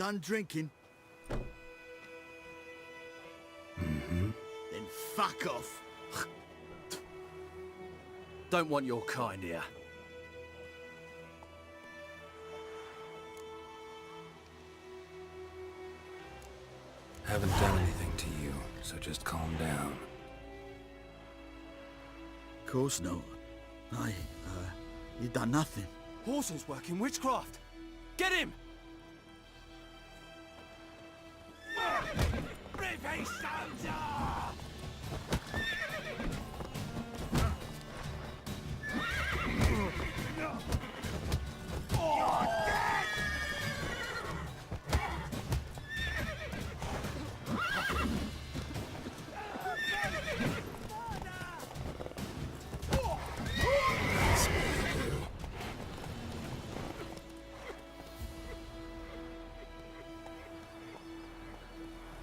done drinking? Mm-hmm. Then fuck off. Don't want your kind here. Haven't done anything to you, so just calm down. Of course not. You done nothing. Horson's working witchcraft. Get him! Rip his sons off!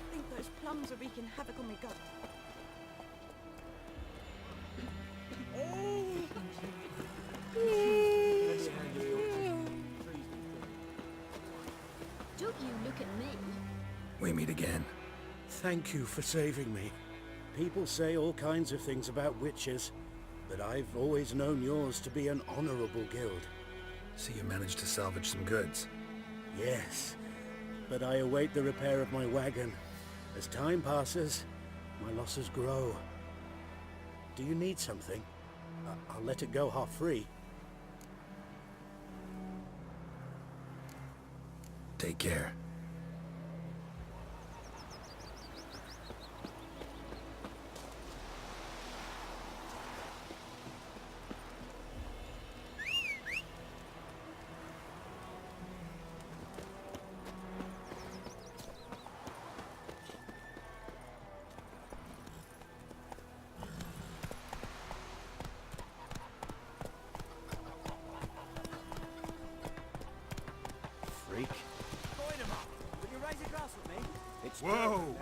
I think those plums are wreaking havoc on my gut. Don't you look at me. We meet again. Thank you for saving me. People say all kinds of things about witches, but I've always known yours to be an honorable guild. So you managed to salvage some goods. Yes, but I await the repair of my wagon. As time passes, my losses grow. Do you need something? I'll let it go half-free. Take care. Freak. Will you raise a glass with me? It's Whoa!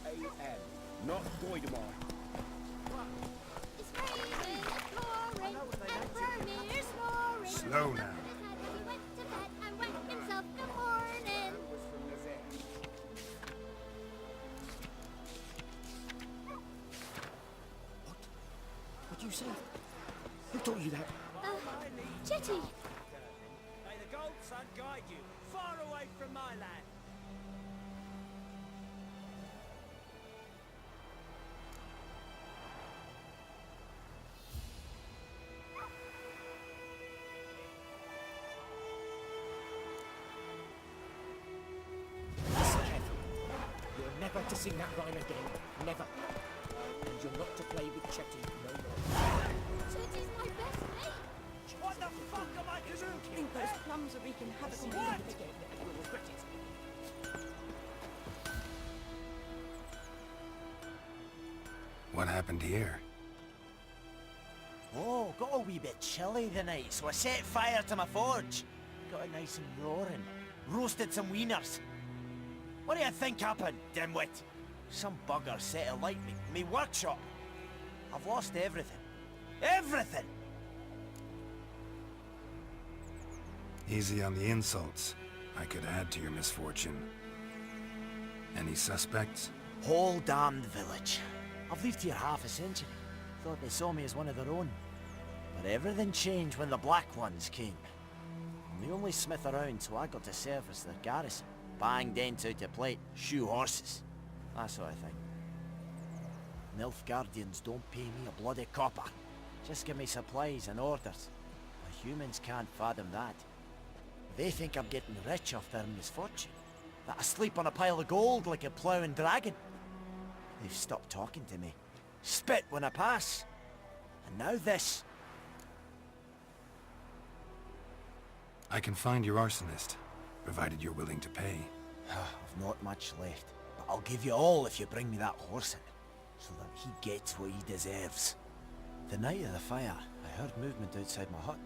A.M. Not Goidemar. It's raining, it's pouring, Vermeer's snoring. Slow now. He went to bed and wet himself in the morning. What'd you say? Who taught you that? Jetty. May the gold sun guide you far away from my land. Listen carefully. You're never to sing that rhyme again. Never. And you're not to play with Chetty no more. Jetty's my best mate. What the fuck am I to do? I think those plums are wreaking havoc on my What? gut. Again, you'll regret it. What happened here? Oh, got a wee bit chilly the night, so I set fire to my forge. Got it nice and roaring. Roasted some wieners. What do you think happened, dimwit? Some bugger set alight me workshop. I've lost everything. Everything! Easy on the insults. I could add to your misfortune. Any suspects? Whole damned village. I've lived here half a century. Thought they saw me as one of their own. But everything changed when the Black Ones came. I'm the only smith around, so I got to serve as their garrison. Bang dents out to plate, shoe horses. That sort of thing. Nilfgaardians don't pay me a bloody copper. Just give me supplies and orders. The humans can't fathom that. They think I'm getting rich off their misfortune. That I sleep on a pile of gold like a ploughing dragon. They've stopped talking to me. Spit when I pass. And now this. I can find your arsonist, provided you're willing to pay. I've not much left, but I'll give you all if you bring me that horse in, so that he gets what he deserves. The night of the fire, I heard movement outside my hut.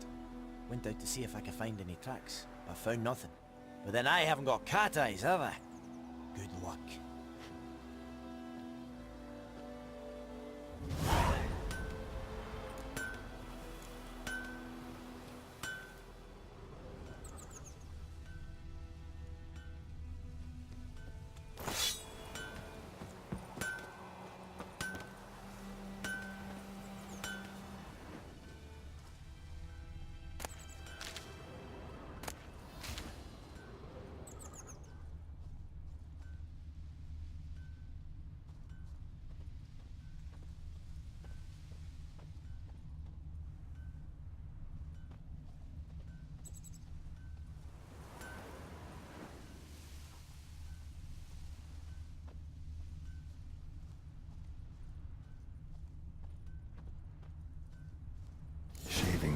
Went out to see if I could find any tracks, but found nothing. But then I haven't got cat eyes, have I? Good luck.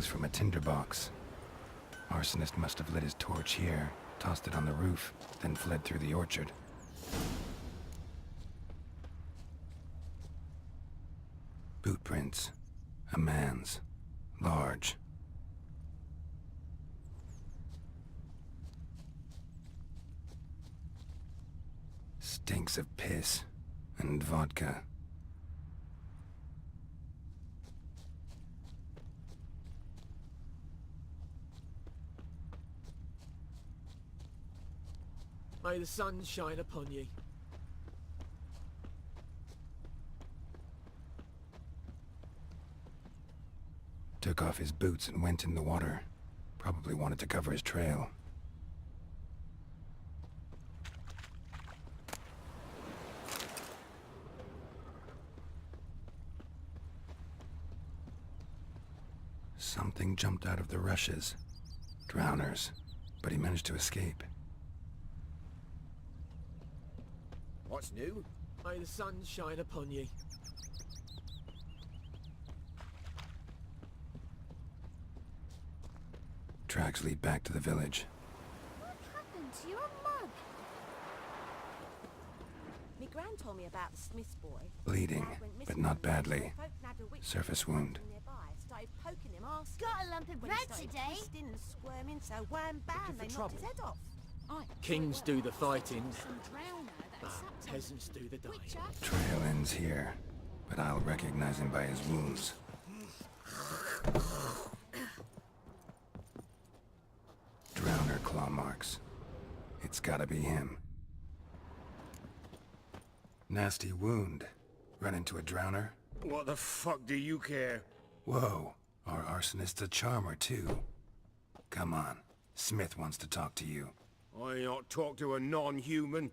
fuse from a tinderbox. Arsonist must have lit his torch here, tossed it on the roof, then fled through the orchard. Boot prints. A man's. Large. Stinks of piss and vodka. May the sun shine upon ye. Took off his boots and went in the water. Probably wanted to cover his trail. Something jumped out of the rushes. Drowners. But he managed to escape. What's new? May the sun shine upon ye. Tracks lead back to the village. What happened to your mug? Me gran told me about the Smith's boy. Bleeding, Dad went missing but not one day, badly. so folk nabbed a witch Surface from wound. nearby, started poking him, asking. Got a lump of When bread he started today. twisting and squirming, so wham bam, they knocked his head off. Kings do the fighting. Some drowner that sucked him. Peasants do the dying. Witcher. Trail ends here, but I'll recognize him by his wounds. Drowner claw marks. It's gotta be him. Nasty wound. Run into a drowner? What the fuck do you care? Whoa, our arsonist's a charmer too. Come on, Smith wants to talk to you. I ain't not talk to a non-human.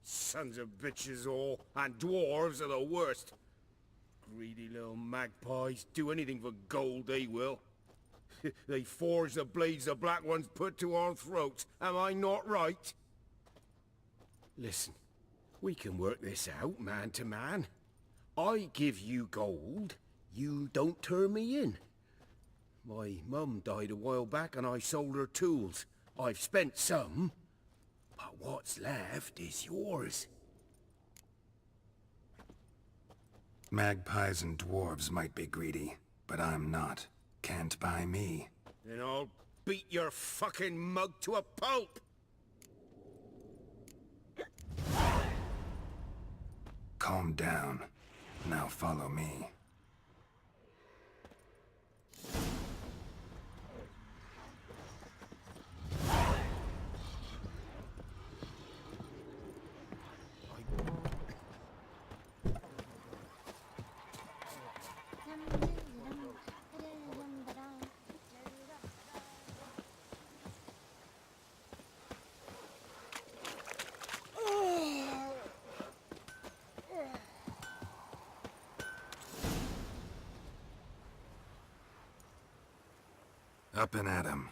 Sons of bitches all, and dwarves are the worst. Greedy little magpies, do anything for gold they will. They forge the blades the black ones put to our throats, am I not right? Listen, we can work this out man to man. I give you gold, you don't turn me in. My mum died a while back and I sold her tools. I've spent some, but what's left is yours. Magpies and dwarves might be greedy, but I'm not. Can't buy me. Then I'll beat your fucking mug to a pulp! Calm down. Now follow me. Up and at him.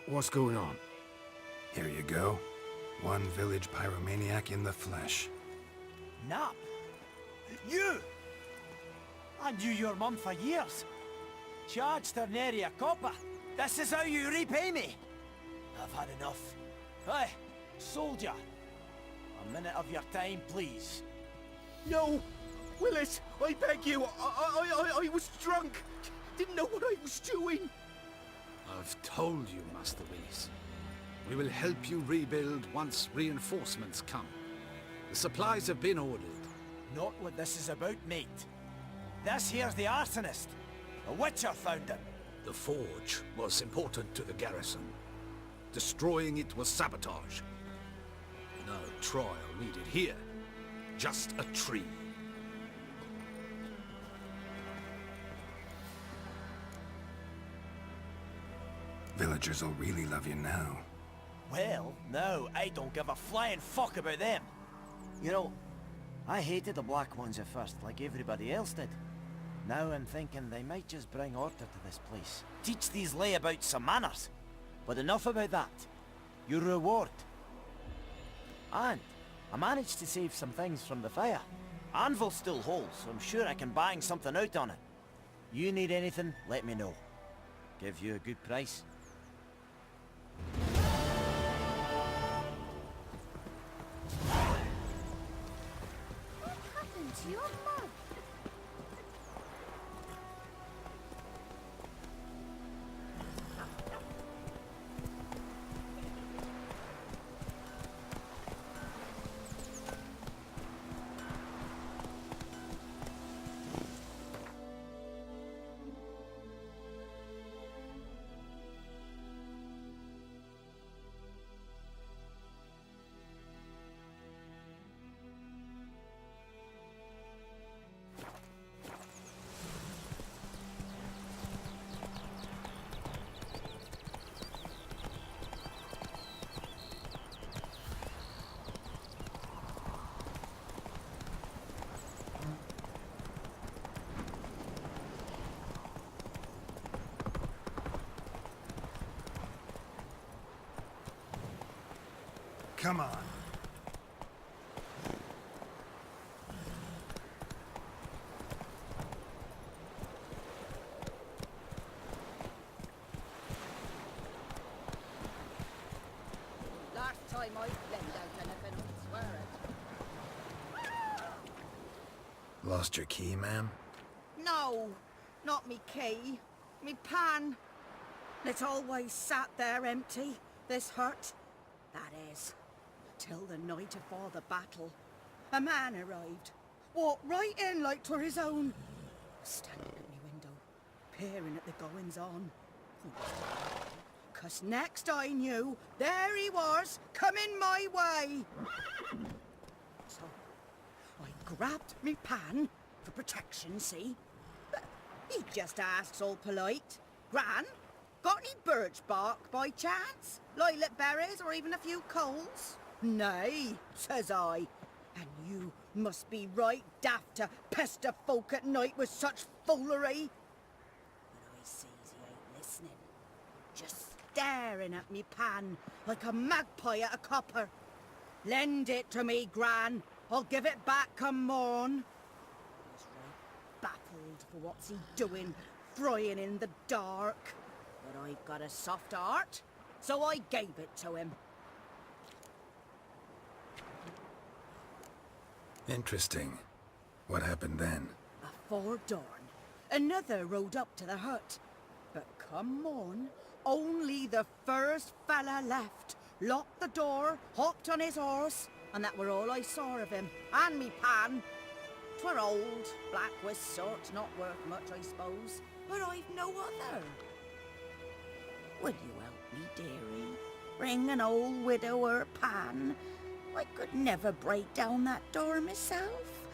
What's going on? Here you go. One village pyromaniac in the flesh. Nap? You! I knew your mum for years. Charged her nary a copper. This is how you repay me. I've had enough. Hey, soldier. A minute of your time, please. No! Willis, I beg you, I was drunk. Didn't know what I was doing. I've told you, Master Willis. We will help you rebuild once reinforcements come. The supplies have been ordered. Not what this is about, mate. This here's the arsonist. A witcher found him. The forge was important to the garrison. Destroying it was sabotage. No trial needed here. Just a tree. Villagers will really love you now. Well, no, I don't give a flying fuck about them. You know, I hated the Black Ones at first, like everybody else did. Now I'm thinking they might just bring order to this place. Teach these layabouts some manners. But enough about that. Your reward. And I managed to save some things from the fire. Anvil's still whole, so I'm sure I can bang something out on it. You need anything, let me know. Give you a good price. What happened to your mug? Come on. Last time I blend out anything, I swear it. Lost your key, ma'am? No, not me key. Me pan. It always sat there empty, this hut. That is, till the night afore the battle. A man arrived. Walked right in like 'twere his own. Standing at me window, peering at the goings-on. 'Cause next I knew, there he was, coming my way. So, I grabbed me pan, for protection, see? But he just asks all polite. Gran, got any birch bark by chance? Lilac berries or even a few coals? Nay, says I. And you must be right daft to pester folk at night with such foolery. But I sees he ain't listening. Just staring at me pan like a magpie at a copper. Lend it to me, Gran. I'll give it back come morn. I was right baffled for what's he doing, frying in the dark. But I've got a soft heart, so I gave it to him. Interesting. What hafpened then? Afore dawn, another rode up to the hut. But come on, only the first fella left. Locked the door, hopped on his horse, and that were all I saw of him. And me pan. 'Twere old, black with sort, not worth much, I suppose. But I've no other. Will you help me, dearie? Bring an old widower pan. I could never break down that door myself.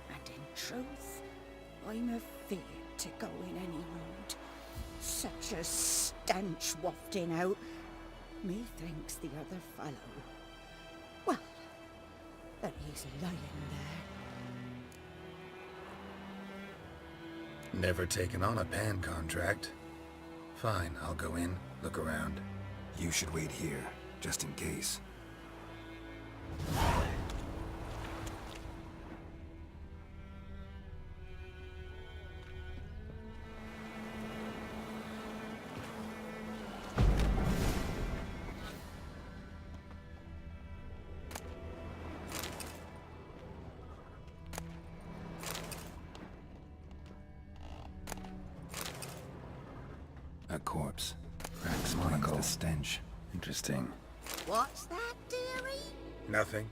And in truth, I'm afeard to go in any road. Such a stench wafting out. Methinks the other fellow. Well, that he's lying there. Never taken on a pan contract. Fine, I'll go in, look around. You should wait here, just in case. A corpse. Cracks marks the stench. Interesting. What's that, dearie? Nothing.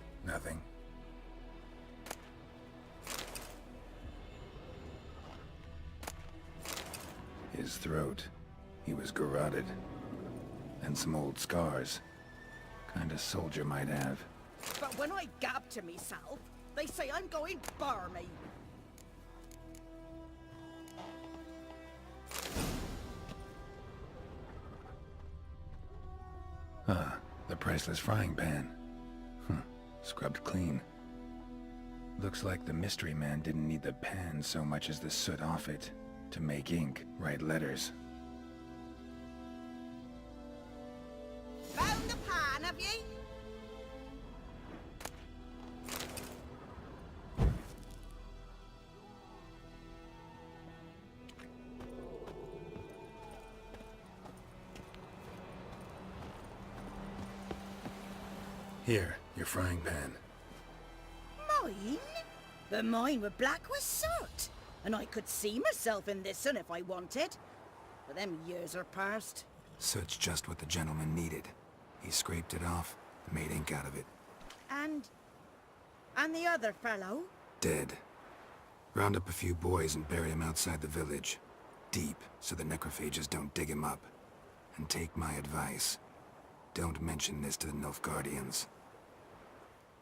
His throat. He was garroted. And some old scars. Kind of soldier might have. But when I gab to myself, they say I'm going barmy. Ah, the priceless frying pan. Scrubbed clean. Looks like the mystery man didn't need the pan so much as the soot off it to make ink, write letters. Found the pan, have ye? Here, your frying pan. Mine? But mine were black with soot. And I could see myself in this one if I wanted. But them years are past. Soot's just what the gentleman needed. He scraped it off, made ink out of it. And the other fellow? Dead. Round up a few boys and bury him outside the village. Deep, so the necrophages don't dig him up. And take my advice. Don't mention this to the Nilfgaardians.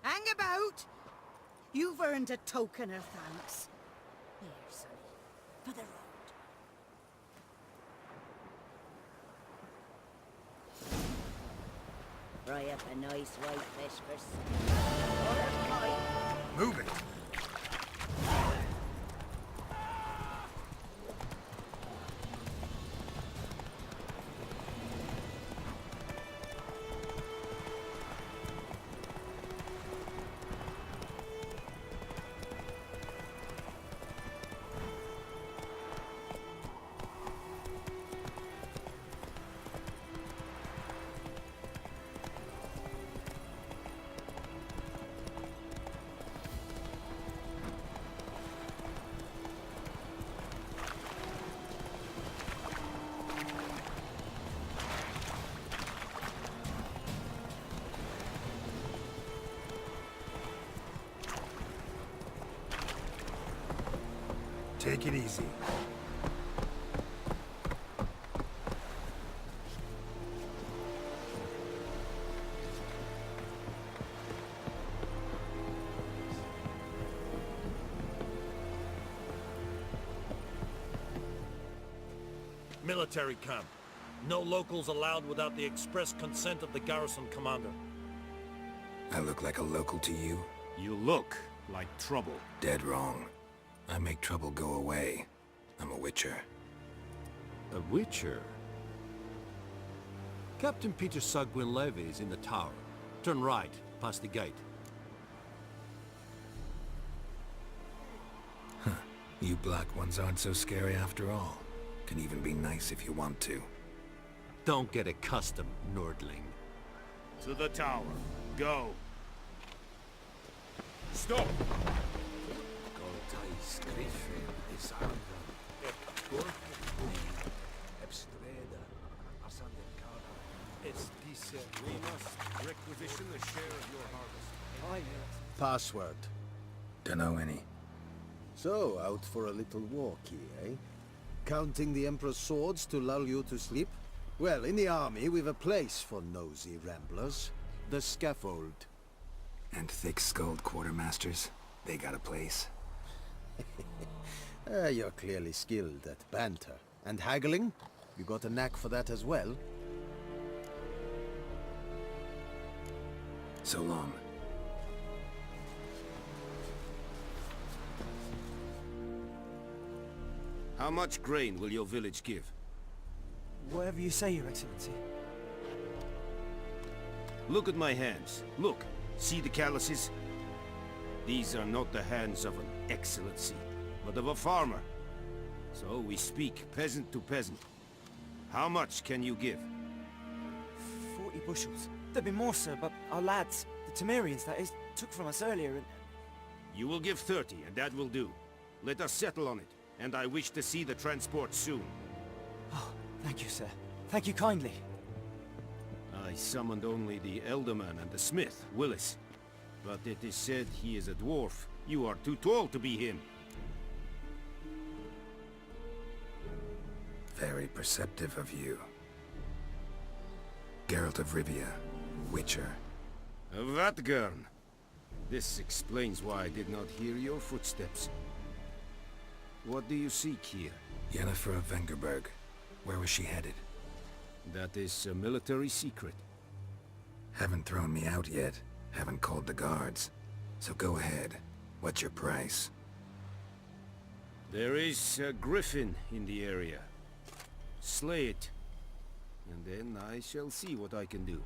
Hang about! You've earned a token of thanks. Here, sonny, for the road. Fry up a nice white fish for supper. Move it! Take it easy. Military camp. No locals allowed without the express consent of the garrison commander. I look like a local to you? You look like trouble. Dead wrong. I make trouble go away. I'm a witcher. A witcher? Captain Peter Sagwin-Levy is in the tower. Turn right, past the gate. You black ones aren't so scary after all. Can even be nice if you want to. Don't get accustomed, Nordling. To the tower. Go. Stop! We must requisition a share of your harvest. Password. Dunno any. So, out for a little walkie, eh? Counting the Emperor's swords to lull you to sleep? Well, in the army, we've a place for nosy ramblers. The scaffold. And thick-skulled quartermasters? They got a place? You're clearly skilled at banter. And haggling? You got a knack for that as well? So long. How much grain will your village give? Whatever you say, Your Excellency. Look at my hands. Look. See the calluses? These are not the hands of an excellency, but of a farmer. So we speak peasant to peasant. How much can you give? 40 bushels. There'd be more, sir, but our lads, the Temerians, that is, took from us earlier and... You will give 30, and that will do. Let us settle on it, and I wish to see the transport soon. Oh, thank you, sir. Thank you kindly. I summoned only the Elderman and the smith, Willis. But it is said he is a dwarf. You are too tall to be him. Very perceptive of you. Geralt of Rivia, Witcher. Vatgern. This explains why I did not hear your footsteps. What do you seek here? Yennefer of Vengerberg. Where was she headed? That is a military secret. Haven't thrown me out yet. Haven't called the guards. So go ahead. What's your price? There is a griffin in the area. Slay it. And then I shall see what I can do.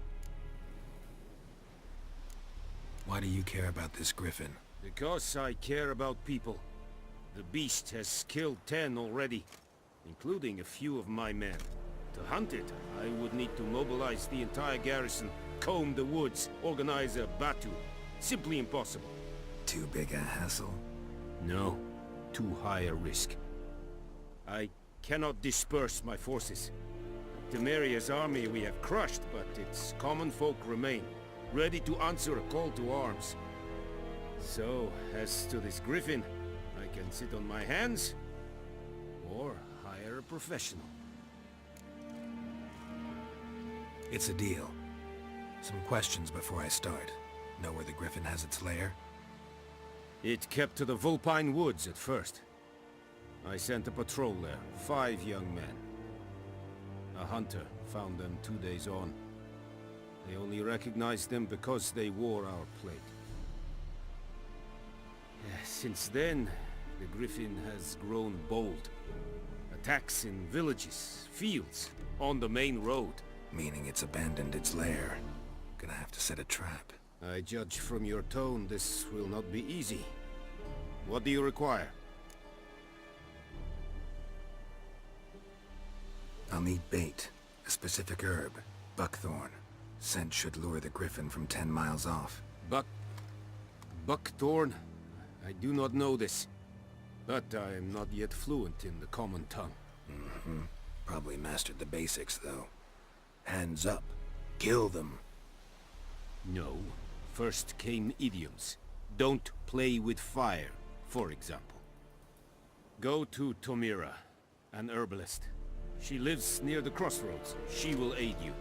Why do you care about this griffin? Because I care about people. The beast has killed 10 already, including a few of my men. To hunt it, I would need to mobilize the entire garrison, comb the woods, organize a battle. Simply impossible. Too big a hassle? No, too high a risk. I cannot disperse my forces. Temeria's army we have crushed, but its common folk remain, ready to answer a call to arms. So, as to this griffin, I can sit on my hands, or hire a professional. It's a deal. Some questions before I start. Know where the griffin has its lair? It kept to the Vulpine Woods at first. I sent a patrol there, 5 young men. A hunter found them 2 days on. They only recognized them because they wore our plate. Since then, the griffin has grown bold. Attacks in villages, fields, on the main road. Meaning it's abandoned its lair. Gonna have to set a trap. I judge from your tone this will not be easy. What do you require? I'll need bait. A specific herb. Buckthorn. Scent should lure the griffin from 10 miles off. Buckthorn? I do not know this. But I am not yet fluent in the common tongue. Mm-hmm. Probably mastered the basics, though. Hands up. Kill them. No. First came idioms. Don't play with fire, for example. Go to Tomira, an herbalist. She lives near the crossroads. She will aid you.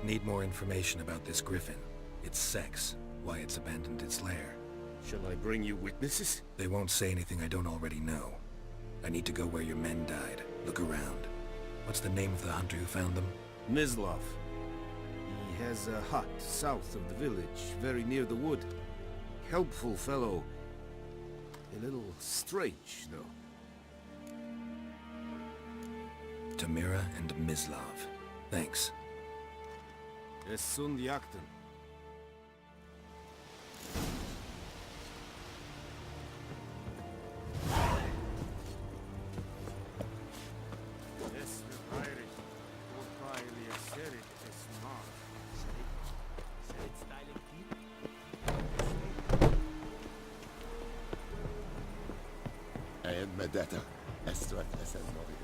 Need more information about this griffin. Its sex. Why it's abandoned its lair. Shall I bring you witnesses? They won't say anything I don't already know. I need to go where your men died. Look around. What's the name of the hunter who found them? Mislav. He has a hut south of the village, very near the wood. Helpful fellow. A little strange, though. Tamira and Mislav. Thanks. Es sunt jakten. Medetta. Estret es el móvil.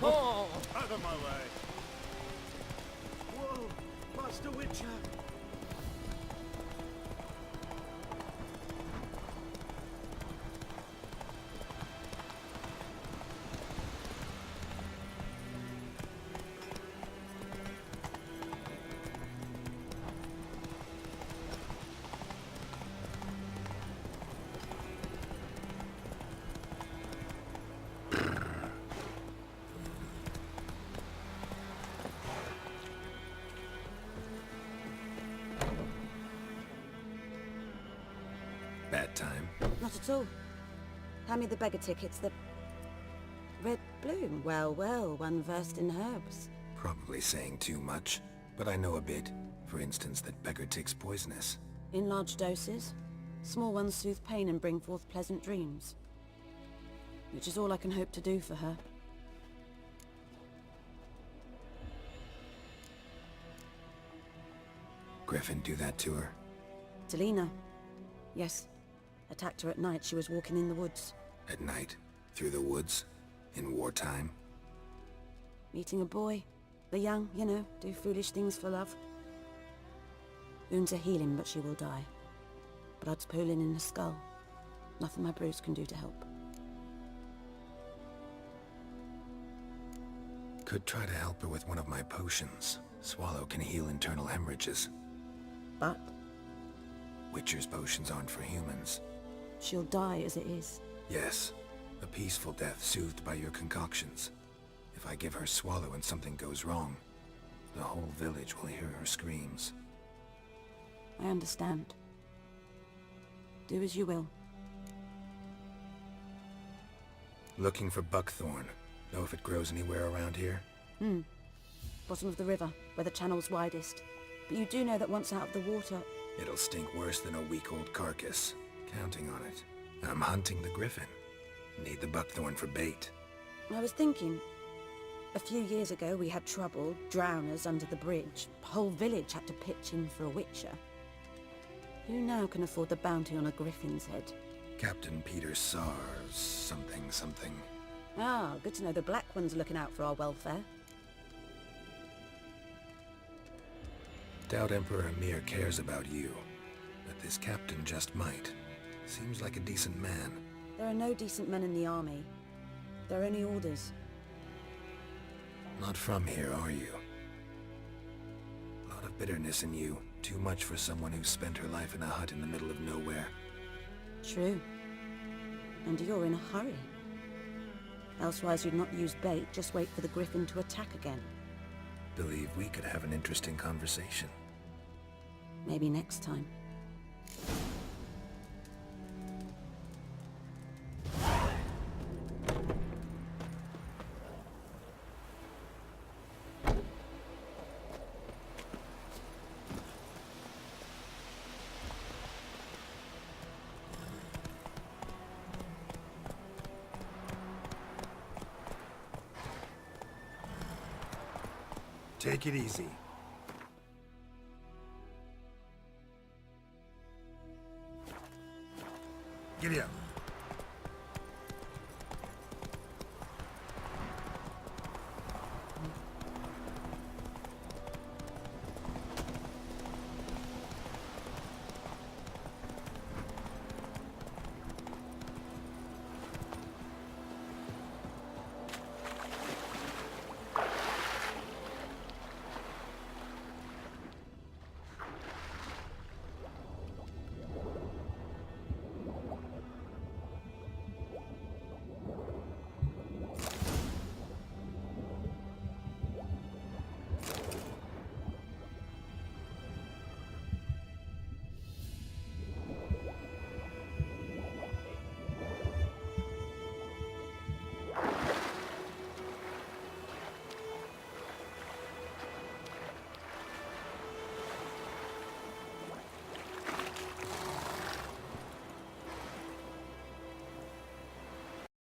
Oh! Out of my way! Whoa! Master Witcher! Bad time? Not at all. Hand me the beggar tickets, the... Red bloom. Well, well, one versed in herbs. Probably saying too much, but I know a bit. For instance, that beggar tick's poisonous. In large doses. Small ones soothe pain and bring forth pleasant dreams. Which is all I can hope to do for her. Griffin do that to her? Delina. Yes. Attacked her at night. She was walking in the woods. At night? Through the woods? In wartime? Meeting a boy. The young, you know, do foolish things for love. Wounds are healing, but she will die. Blood's pooling in the skull. Nothing my brews can do to help. Could try to help her with one of my potions. Swallow can heal internal hemorrhages. But Witcher's potions aren't for humans. she'll die as it is. Yes, a peaceful death soothed by your concoctions. If I give her Swallow and something goes wrong, the whole village will hear her screams. I understand. Do as you will. Looking for buckthorn. Know if it grows anywhere around here? Bottom of the river, where the channel's widest. But you do know that once out of the water... It'll stink worse than a week-old carcass. Counting on it. I'm hunting the griffin. Need the buckthorn for bait. I was thinking... A few years ago we had trouble, drowners under the bridge. The whole village had to pitch in for a witcher. Who now can afford the bounty on a griffin's head? Captain Peter Sars, something. Ah, good to know the Black One's looking out for our welfare. Doubt Emperor Emir cares about you, but this captain just might. Seems like a decent man. There are no decent men in the army. They're only orders. Not from here, are you? A lot of bitterness in you. Too much for someone who spent her life in a hut in the middle of nowhere. True. And you're in a hurry. Elsewise you'd not use bait, just wait for the griffin to attack again. Believe we could have an interesting conversation. Maybe next time. Take it easy. Giddy up.